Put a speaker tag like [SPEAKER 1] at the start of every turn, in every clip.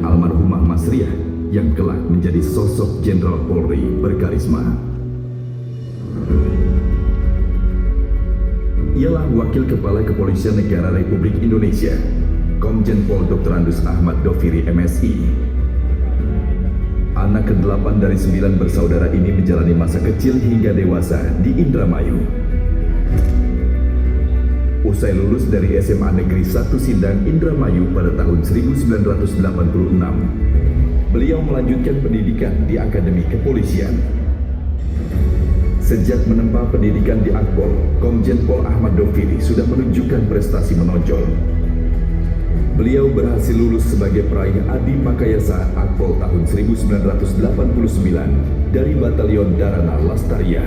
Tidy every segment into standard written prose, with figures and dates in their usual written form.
[SPEAKER 1] almarhumah Mas Riah yang kelak menjadi sosok Jenderal Polri berkarisma. Ialah Wakil Kepala Kepolisian Negara Republik Indonesia, Komjen Pol Dr. Andus Ahmad Doviri MSI. Anak ke-8 dari 9 bersaudara ini menjalani masa kecil hingga dewasa di Indramayu. Usai lulus dari SMA Negeri 1 Sindang Indramayu pada tahun 1986, beliau melanjutkan pendidikan di Akademi Kepolisian. Sejak menempa pendidikan di Akpol, Komjen Pol Ahmad Doviri sudah menunjukkan prestasi menonjol. Beliau berhasil lulus sebagai peraih Adi Makayasa Akpol tahun 1989 dari Batalion Dharana Lastaria.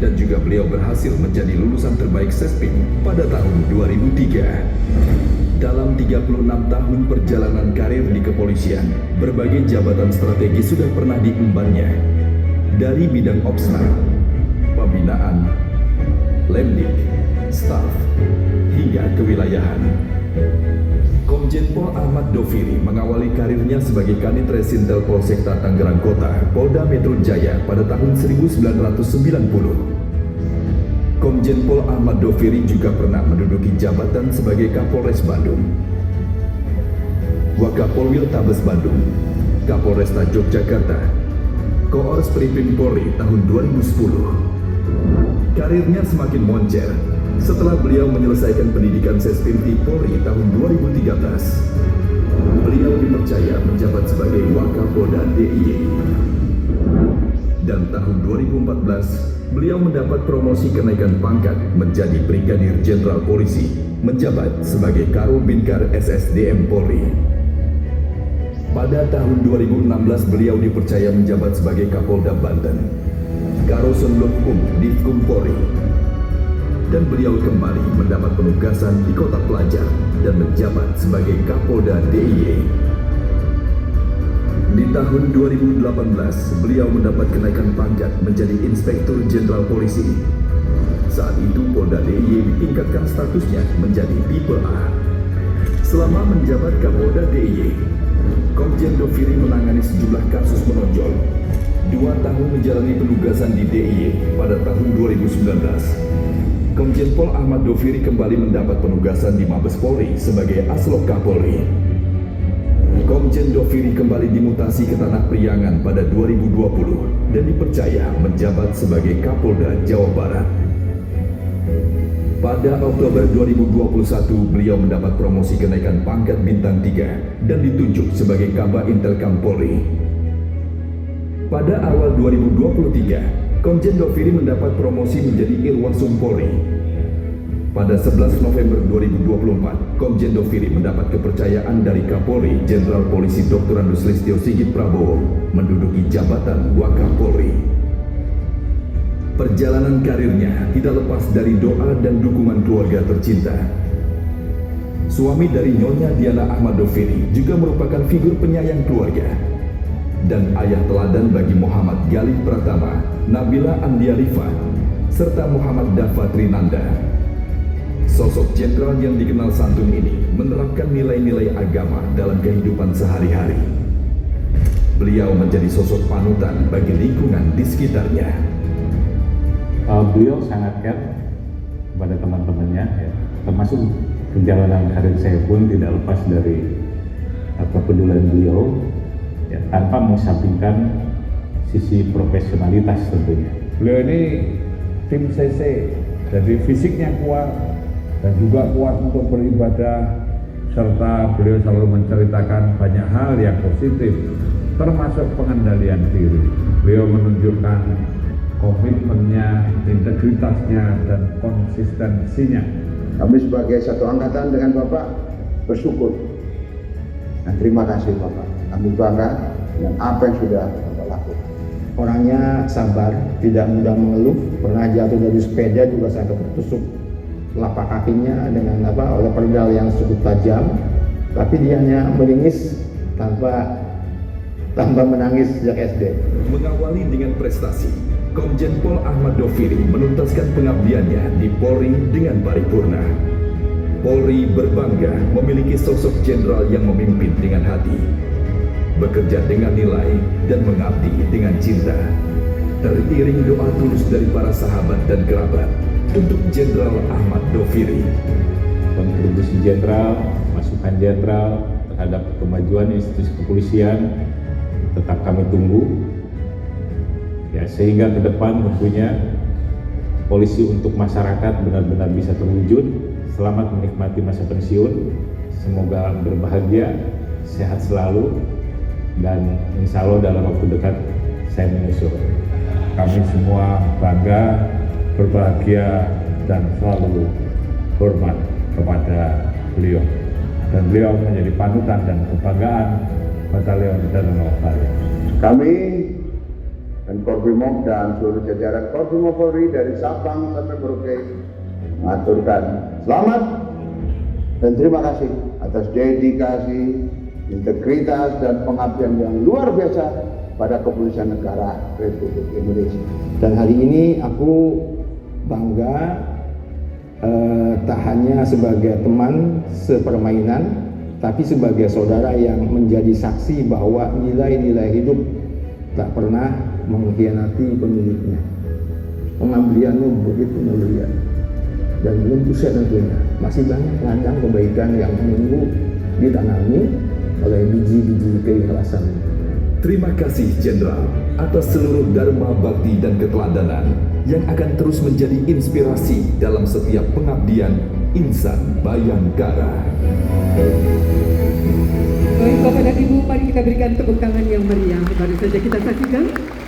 [SPEAKER 1] Dan juga beliau berhasil menjadi lulusan terbaik Sespim pada tahun 2003. Dalam 36 tahun perjalanan karir di kepolisian, berbagai jabatan strategis sudah pernah diembannya. Dari bidang Opsnat, pembinaan, Lemdik, staf, hingga kewilayahan. Komjen Pol Ahmad Doviri mengawali karirnya sebagai Kanit Resintel Polsekta Tangerang Kota, Polda Metro Jaya pada tahun 1990. Komjen Pol Ahmad Doviri juga pernah menduduki jabatan sebagai Kapolres Bandung, Wakapolwil Tabes Bandung, Kapolresta Yogyakarta, Koors Pripim Polri tahun 2010. Karirnya semakin moncer setelah beliau menyelesaikan pendidikan Sespim di Polri tahun 2013. Beliau dipercaya menjabat sebagai Wakapolda DIY. Dan tahun 2014, beliau mendapat promosi kenaikan pangkat menjadi Brigadir Jenderal Polisi, menjabat sebagai Karobinkar SSDM Polri. Pada tahun 2016, beliau dipercaya menjabat sebagai Kapolda Banten, Karosenlotkum Divkum Polri. Dan beliau kembali mendapat penugasan di Kota Pelajar dan menjabat sebagai Kapolda DIY. Di tahun 2018, beliau mendapat kenaikan pangkat menjadi Inspektur Jenderal Polisi. Saat itu Polda DIY ditingkatkan statusnya menjadi Tipe A. Selama menjabat Kapolda DIY, Komjen Doviri menangani sejumlah kasus menonjol. 2 tahun menjalani penugasan di DIY pada tahun 2019. Komjen Pol Ahmad Doviri kembali mendapat penugasan di Mabes Polri sebagai Aslok Kapolri. Komjen Doviri kembali dimutasi ke Tanah Priangan pada 2020 dan dipercaya menjabat sebagai Kapolda Jawa Barat. Pada Oktober 2021, beliau mendapat promosi kenaikan pangkat bintang 3 dan ditunjuk sebagai Kaba Intelkam Polri. Pada awal 2023, Komjen Doviri mendapat promosi menjadi Irwasum Polri. Pada 11 November 2024, Komjen Doviri mendapat kepercayaan dari Kapolri Jenderal Polisi Dr. Andus Listio Sigit Prabowo menduduki jabatan Wakapolri. Perjalanan karirnya tidak lepas dari doa dan dukungan keluarga tercinta. Suami dari Nyonya Diana Ahmad Doviri juga merupakan figur penyayang keluarga dan ayah teladan bagi Muhammad Galih Pratama, Nabila Andiarifa, serta Muhammad Dafa Trinanda. Sosok jenderal yang dikenal santun ini menerapkan nilai-nilai agama dalam kehidupan sehari-hari. Beliau menjadi sosok panutan bagi lingkungan di sekitarnya.
[SPEAKER 2] Beliau sangat care kepada teman-temannya, ya. Termasuk perjalanan karir saya pun tidak lepas dari kepedulian beliau, ya, tanpa mengesampingkan sisi profesionalitas tentunya.
[SPEAKER 3] Beliau ini tim CC, jadi fisiknya kuat dan juga kuat untuk beribadah, serta beliau selalu menceritakan banyak hal yang positif, termasuk pengendalian diri. Beliau menunjukkan komitmennya, integritasnya, dan konsistensinya.
[SPEAKER 4] Kami sebagai satu angkatan dengan Bapak bersyukur dan terima kasih Bapak. Kami bangga dengan apa yang sudah Bapak lakukan.
[SPEAKER 5] Orangnya sabar, tidak mudah mengeluh, pernah jatuh dari sepeda juga sampai tertusuk telapak kakinya dengan oleh pedal yang cukup tajam, tapi dia hanya meringis tanpa menangis sejak SD.
[SPEAKER 1] Mengawali dengan prestasi, Komjen Pol Ahmad Doviri menuntaskan pengabdiannya di Polri dengan paripurna. Polri berbangga memiliki sosok jenderal yang memimpin dengan hati, bekerja dengan nilai dan mengabdi dengan cinta. Teriring doa tulus dari para sahabat dan kerabat untuk Jenderal Ahmad Doviri.
[SPEAKER 2] Kontribusi Jenderal, masukan Jenderal terhadap kemajuan institusi kepolisian tetap kami tunggu. Ya, sehingga ke depan tentunya polisi untuk masyarakat benar-benar bisa terwujud. Selamat menikmati masa pensiun. Semoga berbahagia, sehat selalu, dan insya Allah dalam waktu dekat saya menyusul.
[SPEAKER 3] Kami semua bangga, berbahagia, dan selalu hormat kepada beliau. Dan beliau menjadi panutan dan kebanggaan Batalion Danau Bali.
[SPEAKER 4] Kami dan Korbimob dan seluruh jajaran Korbimob Polri dari Sabang sampai Merauke mengaturkan selamat dan terima kasih atas dedikasi, integritas, dan pengabdian yang luar biasa pada Kepolisian Negara Republik Indonesia.
[SPEAKER 5] Dan hari ini aku bangga tak hanya sebagai teman sepermainan, tapi sebagai saudara yang menjadi saksi bahwa nilai-nilai hidup tak pernah mengkhianati pemiliknya. Pengabdianmu begitu mulia dan belum usai tentunya. Masih banyak ladang kebaikan yang menunggu ditanami oleh biji-biji keikhlasan.
[SPEAKER 1] Terima kasih Jenderal atas seluruh dharma bakti dan keteladanan yang akan terus menjadi inspirasi dalam setiap pengabdian insan Bayangkara.
[SPEAKER 6] Baik Bapak dan Ibu, mari kita berikan tepuk tangan yang meriah. Baru saja kita saksikan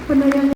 [SPEAKER 6] penayangan